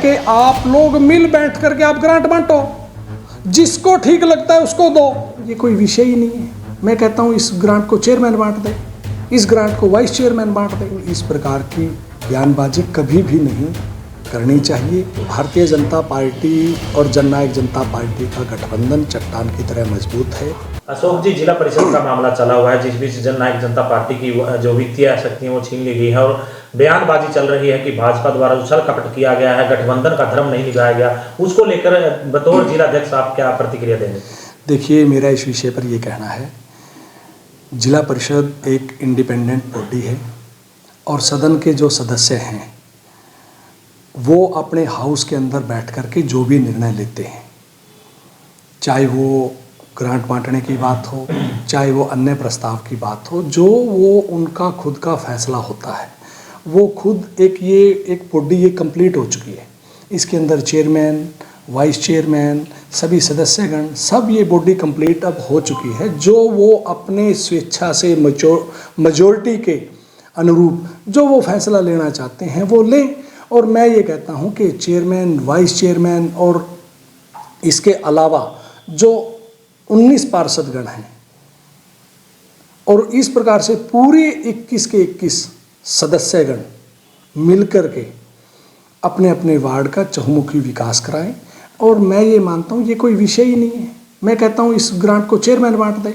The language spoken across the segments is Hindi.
कि आप लोग मिल बैठ करके आप ग्रांट बांटो, जिसको ठीक लगता है उसको दो, ये कोई विषय ही नहीं है। मैं कहता हूँ इस ग्रांट को चेयरमैन बांट दे, इस ग्रांट को वाइस चेयरमैन बांट दे। इस प्रकार की बयानबाजी कभी भी नहीं करनी चाहिए। भारतीय जनता पार्टी और जननायक जनता पार्टी का गठबंधन चट्टान की तरह मजबूत है। अशोक जी, जिला परिषद का मामला चला हुआ है, जिस बीच जननायक जनता पार्टी की जो वित्तीय शक्तियां वो छीन ली गई है और बयानबाजी चल रही है कि भाजपा द्वारा उछल कपट किया गया है, गठबंधन का धर्म नहीं निभाया गया, उसको लेकर बतौर जिला अध्यक्ष आप क्या प्रतिक्रिया देंगे? देखिए, मेरा इस विषय पर ये कहना है, जिला परिषद एक इंडिपेंडेंट बॉडी है और सदन के जो सदस्य हैं वो अपने हाउस के अंदर बैठ कर के जो भी निर्णय लेते हैं, चाहे वो ग्रांट बांटने की बात हो, चाहे वो अन्य प्रस्ताव की बात हो, जो वो उनका खुद का फैसला होता है, वो खुद एक बॉडी ये कंप्लीट हो चुकी है। इसके अंदर चेयरमैन, वाइस चेयरमैन, सभी सदस्यगण, सब ये बॉडी कंप्लीट अब हो चुकी है, जो वो अपने स्वेच्छा से मेजॉरिटी के अनुरूप जो वो फैसला लेना चाहते हैं वो लें। और मैं ये कहता हूँ कि चेयरमैन, वाइस चेयरमैन और इसके अलावा जो 19 पार्षदगण हैं और इस प्रकार से पूरे 21 के 21 सदस्यगण मिलकर के अपने अपने वार्ड का चहुमुखी विकास कराएं। और मैं ये मानता हूँ ये कोई विषय ही नहीं है। मैं कहता हूँ इस ग्रांट को चेयरमैन बांट दे,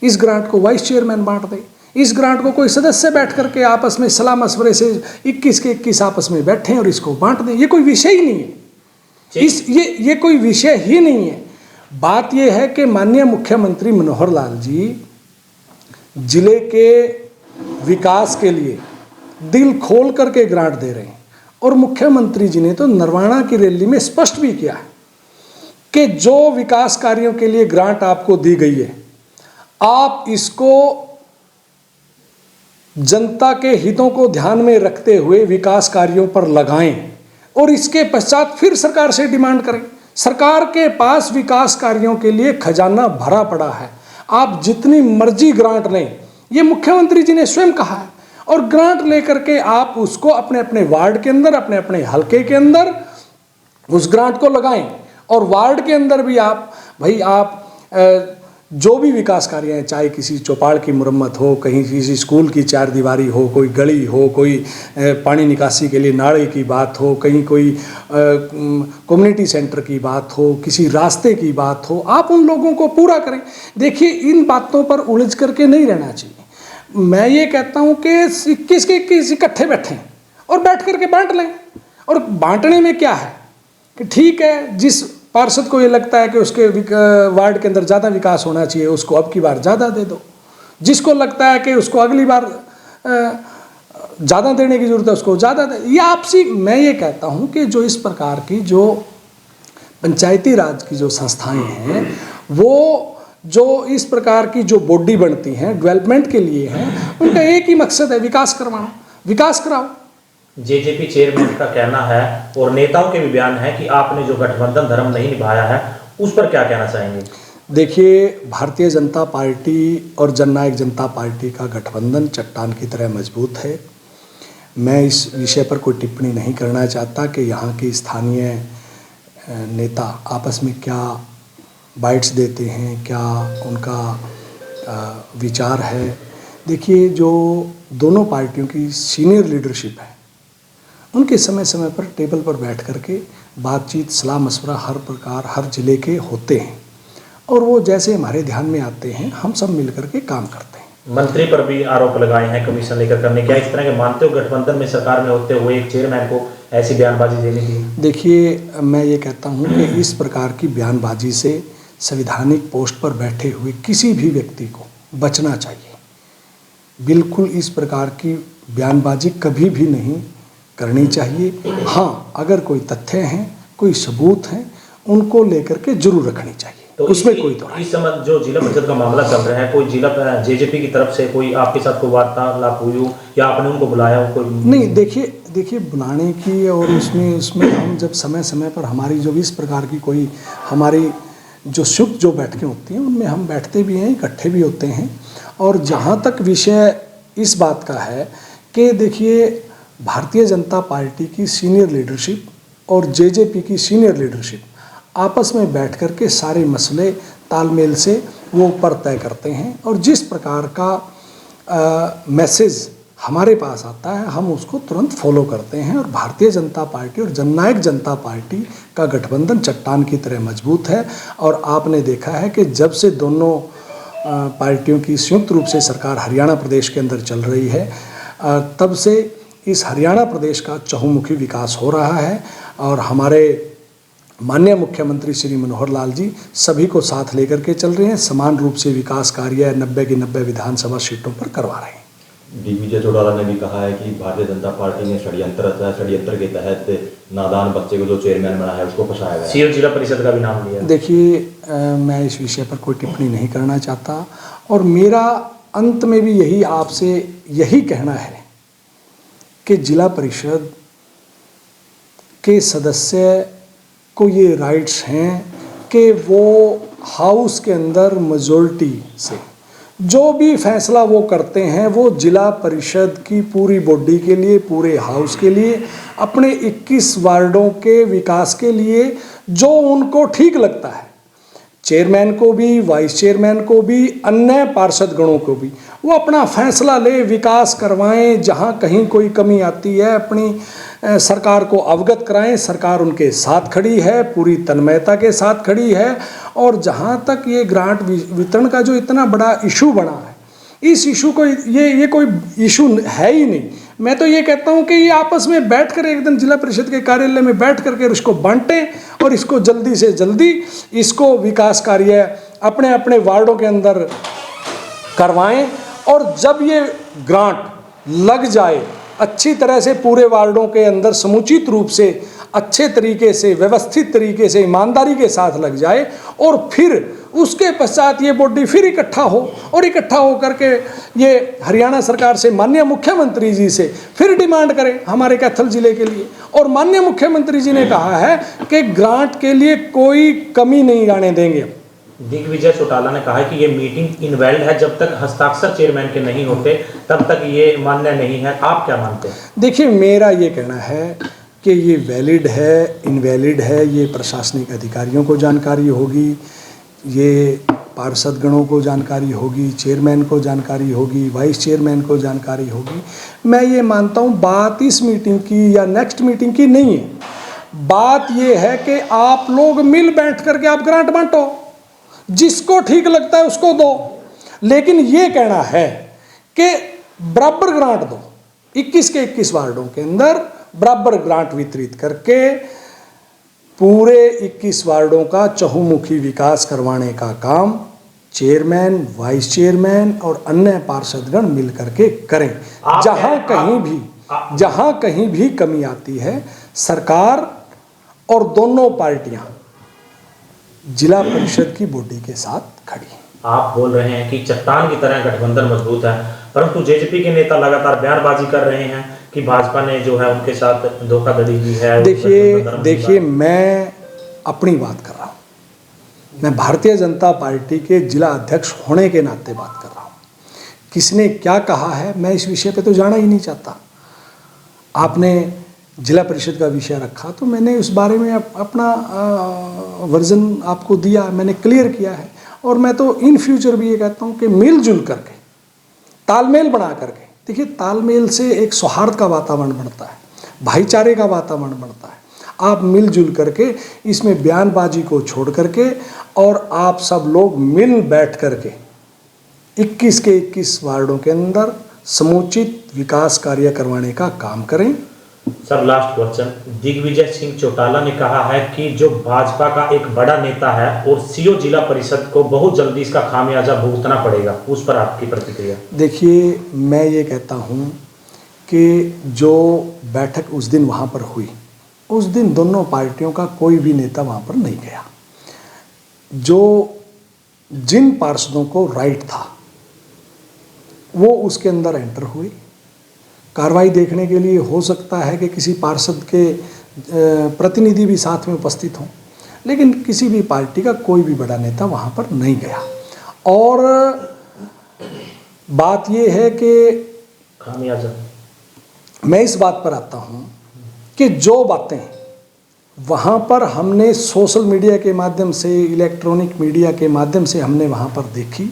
इस ग्रांट को वाइस चेयरमैन बांट दे, इस ग्रांट को कोई सदस्य बैठ करके आपस में सलाह मशवरे से 21 के 21 आपस में बैठें और इसको बांट दें। ये कोई विषय ही नहीं है। ये कोई विषय ही नहीं है। बात यह है कि माननीय मुख्यमंत्री मनोहर लाल जी जिले के विकास के लिए दिल खोल करके ग्रांट दे रहे हैं और मुख्यमंत्री जी ने तो नरवाना की रैली में स्पष्ट भी किया है कि जो विकास कार्यों के लिए ग्रांट आपको दी गई है, आप इसको जनता के हितों को ध्यान में रखते हुए विकास कार्यों पर लगाएं और इसके पश्चात फिर सरकार से डिमांड करें। सरकार के पास विकास कार्यों के लिए खजाना भरा पड़ा है, आप जितनी मर्जी ग्रांट लें, ये मुख्यमंत्री जी ने स्वयं कहा है। और ग्रांट लेकर के आप उसको अपने अपने वार्ड के अंदर, अपने अपने हलके के अंदर उस ग्रांट को लगाएं और वार्ड के अंदर भी आप जो भी विकास कार्य हैं, चाहे किसी चौपाल की मुरम्मत हो, कहीं किसी स्कूल की चार दीवारी हो, कोई गली हो, कोई पानी निकासी के लिए नाले की बात हो, कहीं कोई कम्युनिटी सेंटर की बात हो, किसी रास्ते की बात हो, आप उन लोगों को पूरा करें। देखिए, इन बातों पर उलझ करके नहीं रहना चाहिए। मैं ये कहता हूँ कि 21 के 21 इकट्ठे बैठें और बैठ करके बांट लें। और बांटने में क्या है कि ठीक है, जिस पार्षद को ये लगता है कि उसके वार्ड के अंदर ज़्यादा विकास होना चाहिए, उसको अब की बार ज़्यादा दे दो। जिसको लगता है कि उसको अगली बार ज़्यादा देने की ज़रूरत है, उसको ज़्यादा दे। ये आपसी, मैं ये कहता हूँ कि जो इस प्रकार की जो पंचायती राज की जो संस्थाएं हैं, वो जो इस प्रकार की जो बॉडी बनती हैं डेवलपमेंट के लिए हैं, उनका एक ही मकसद है, विकास करवाना। विकास कराओ। जेजेपी चेयरमैन का कहना है और नेताओं के भी बयान है कि आपने जो गठबंधन धर्म नहीं निभाया है, उस पर क्या कहना चाहेंगे? देखिए, भारतीय जनता पार्टी और जननायक जनता पार्टी का गठबंधन चट्टान की तरह मजबूत है। मैं इस विषय पर कोई टिप्पणी नहीं करना चाहता कि यहाँ के स्थानीय नेता आपस में क्या बाइट्स देते हैं, क्या उनका विचार है। देखिए, जो दोनों पार्टियों की सीनियर लीडरशिप है, उनके समय समय पर टेबल पर बैठ करके बातचीत, सलाह मशवरा हर प्रकार हर जिले के होते हैं और वो जैसे हमारे ध्यान में आते हैं हम सब मिल करके काम करते हैं। मंत्री पर भी आरोप लगाए हैं कमीशन लेकर करने, क्या इस तरह के मानते हो गठबंधन में सरकार में होते हुए एक चेयरमैन को ऐसी बयानबाजी देने की? देखिए, मैं ये कहता हूँ कि इस प्रकार की बयानबाजी से संवैधानिक पोस्ट पर बैठे हुए किसी भी व्यक्ति को बचना चाहिए। बिल्कुल इस प्रकार की बयानबाजी कभी भी नहीं करनी चाहिए। हाँ, अगर कोई तथ्य हैं, कोई सबूत हैं, उनको लेकर के जरूर रखनी चाहिए, तो उसमें कोई तो इस समय जो जिला परिषद का मामला चल रहा है, कोई जिला जेजेपी की तरफ से कोई आपके साथ कोई वार्तालाप हुई हो या आपने उनको बुलाया हो? कोई नहीं। देखिए बुलाने की और उसमें हम जब समय समय पर हमारी जो इस प्रकार की कोई हमारी जो शुभ जो बैठकें होती हैं, उनमें हम बैठते भी हैं, इकट्ठे भी होते हैं। और जहाँ तक विषय इस बात का है कि देखिए, भारतीय जनता पार्टी की सीनियर लीडरशिप और जेजेपी की सीनियर लीडरशिप आपस में बैठ कर के सारे मसले तालमेल से वो ऊपर तय करते हैं, और जिस प्रकार का मैसेज हमारे पास आता है हम उसको तुरंत फॉलो करते हैं। और भारतीय जनता पार्टी और जननायक जनता पार्टी का गठबंधन चट्टान की तरह मजबूत है। और आपने देखा है कि जब से दोनों पार्टियों की संयुक्त रूप से सरकार हरियाणा प्रदेश के अंदर चल रही है, तब से इस हरियाणा प्रदेश का चहुमुखी विकास हो रहा है। और हमारे माननीय मुख्यमंत्री श्री मनोहर लाल जी सभी को साथ लेकर के चल रहे हैं, समान रूप से विकास कार्य 90 की 90 विधानसभा सीटों पर करवा रहे हैं। दिग्विजय चौटाला ने भी कहा है कि भारतीय जनता पार्टी ने षड्यंत्र रचा है, षड्यंत्र के तहत नादान बच्चे को जो चेयरमैन बना है उसको फंसाया गया। सीओ जिला परिषद का भी नाम लिया। देखिए, मैं इस विषय पर कोई टिप्पणी नहीं करना चाहता, और मेरा अंत में भी यही आपसे यही कहना है कि जिला परिषद के सदस्य को ये राइट्स हैं कि वो हाउस के अंदर मेजॉरिटी से जो भी फैसला वो करते हैं वो जिला परिषद की पूरी बॉडी के लिए, पूरे हाउस के लिए, अपने 21 वार्डों के विकास के लिए जो उनको ठीक लगता है, चेयरमैन को भी, वाइस चेयरमैन को भी, अन्य पार्षद गणों को भी, वो अपना फैसला ले, विकास करवाएं। जहां कहीं कोई कमी आती है अपनी सरकार को अवगत कराएं। सरकार उनके साथ खड़ी है, पूरी तन्मयता के साथ खड़ी है। और जहां तक ये ग्रांट वितरण का जो इतना बड़ा इशू बना है, इस इशू को ये कोई इशू है ही नहीं। मैं तो ये कहता हूं कि ये आपस में बैठ कर एक दिन जिला परिषद के कार्यालय में बैठ करके इसको बांटें और इसको जल्दी से जल्दी इसको विकास कार्य अपने अपने वार्डों के अंदर करवाएं। और जब ये ग्रांट लग जाए अच्छी तरह से पूरे वार्डों के अंदर समुचित रूप से, अच्छे तरीके से, व्यवस्थित तरीके से, ईमानदारी के साथ लग जाए, और फिर उसके पश्चात ये बॉडी फिर इकट्ठा हो, और इकट्ठा होकर के ये हरियाणा सरकार से, माननीय मुख्यमंत्री जी से फिर डिमांड करें हमारे कैथल जिले के लिए। और माननीय मुख्यमंत्री जी ने कहा है कि ग्रांट के लिए कोई कमी नहीं आने देंगे। दिग्विजय चौटाला ने कहा है कि ये मीटिंग इनवैलिड है, जब तक हस्ताक्षर चेयरमैन के नहीं होते तब तक ये मान्य नहीं है। आप क्या मानते हैं? देखिए, मेरा ये कहना है कि ये वैलिड है, इनवैलिड है, ये प्रशासनिक अधिकारियों को जानकारी होगी, ये पार्षद गणों को जानकारी होगी, चेयरमैन को जानकारी होगी, वाइस चेयरमैन को जानकारी होगी। मैं ये मानता हूँ बात इस मीटिंग की या नेक्स्ट मीटिंग की नहीं है। बात ये है कि आप लोग मिल बैठ करके आप ग्रांट बांटो, जिसको ठीक लगता है उसको दो, लेकिन ये कहना है कि बराबर ग्रांट दो। 21 के 21 वार्डों के अंदर बराबर ग्रांट वितरित करके पूरे 21 वार्डों का चहुमुखी विकास करवाने का काम चेयरमैन, वाइस चेयरमैन और अन्य पार्षदगण मिल करके करें। जहां कहीं भी कमी आती है, सरकार और दोनों पार्टियां जिला परिषद की बॉडी के साथ खड़ी है। आप बोल रहे हैं कि चट्टान की तरह गठबंधन मजबूत है, परंतु जेजेपी के नेता लगातार बयानबाजी कर रहे हैं कि भाजपा ने जो है उनके साथ धोखाधड़ी की है। देखिए, मैं अपनी बात कर रहा हूँ। मैं भारतीय जनता पार्टी के जिला अध्यक्ष होने के नाते बात कर रहा हूँ। किसने क्या कहा है मैं इस विषय पे तो जाना ही नहीं चाहता। आपने जिला परिषद का विषय रखा तो मैंने उस बारे में अपना वर्जन आपको दिया, मैंने क्लियर किया है। और मैं तो इन फ्यूचर भी ये कहता हूँ कि मिलजुल करके, तालमेल बना करके, देखिए तालमेल से एक सौहार्द का वातावरण बनता है, भाईचारे का वातावरण बनता है। आप मिलजुल करके इसमें बयानबाजी को छोड़ करके और आप सब लोग मिल बैठ करके 21 के 21 वार्डों के अंदर समुचित विकास कार्य करवाने का काम करें। Sir, last question. Digvijay Singh Chautala ने कहा है कि जो भाजपा का एक बड़ा नेता है और सीओ जिला परिषद को बहुत जल्दी इसका खामियाजा भुगतना पड़ेगा, उस पर आपकी प्रतिक्रिया? देखिए, मैं ये कहता हूँ कि जो बैठक उस दिन वहाँ पर हुई, उस दिन दोनों पार्टियों का कोई भी नेता वहाँ पर नहीं गया। जिन पार्षदों को राइट था वो उसके अंदर एंटर हुए। कार्रवाई देखने के लिए हो सकता है कि किसी पार्षद के प्रतिनिधि भी साथ में उपस्थित हों, लेकिन किसी भी पार्टी का कोई भी बड़ा नेता वहाँ पर नहीं गया। और बात ये है कि खामियाजा, मैं इस बात पर आता हूँ कि जो बातें वहाँ पर हमने सोशल मीडिया के माध्यम से, इलेक्ट्रॉनिक मीडिया के माध्यम से हमने वहाँ पर देखी,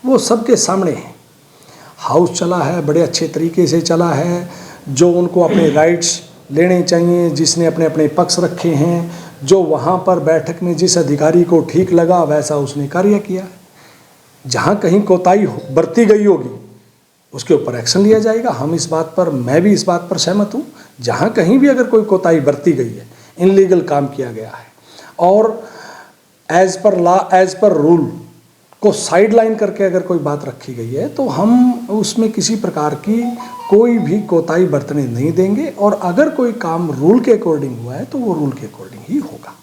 वो सबके सामने है। हाउस चला है, बड़े अच्छे तरीके से चला है। जो उनको अपने राइट्स लेने चाहिए, जिसने अपने अपने पक्ष रखे हैं, जो वहाँ पर बैठक में जिस अधिकारी को ठीक लगा वैसा उसने कार्य किया। जहाँ कहीं कोताही बरती गई होगी उसके ऊपर एक्शन लिया जाएगा। हम इस बात पर, मैं भी इस बात पर सहमत हूँ। जहाँ कहीं भी अगर कोई कोताही बरती गई है, इनलीगल काम किया गया है और as per law, as per rule को साइडलाइन करके अगर कोई बात रखी गई है, तो हम उसमें किसी प्रकार की कोई भी कोताही बरतने नहीं देंगे। और अगर कोई काम रूल के अकॉर्डिंग हुआ है तो वो रूल के अकॉर्डिंग ही होगा।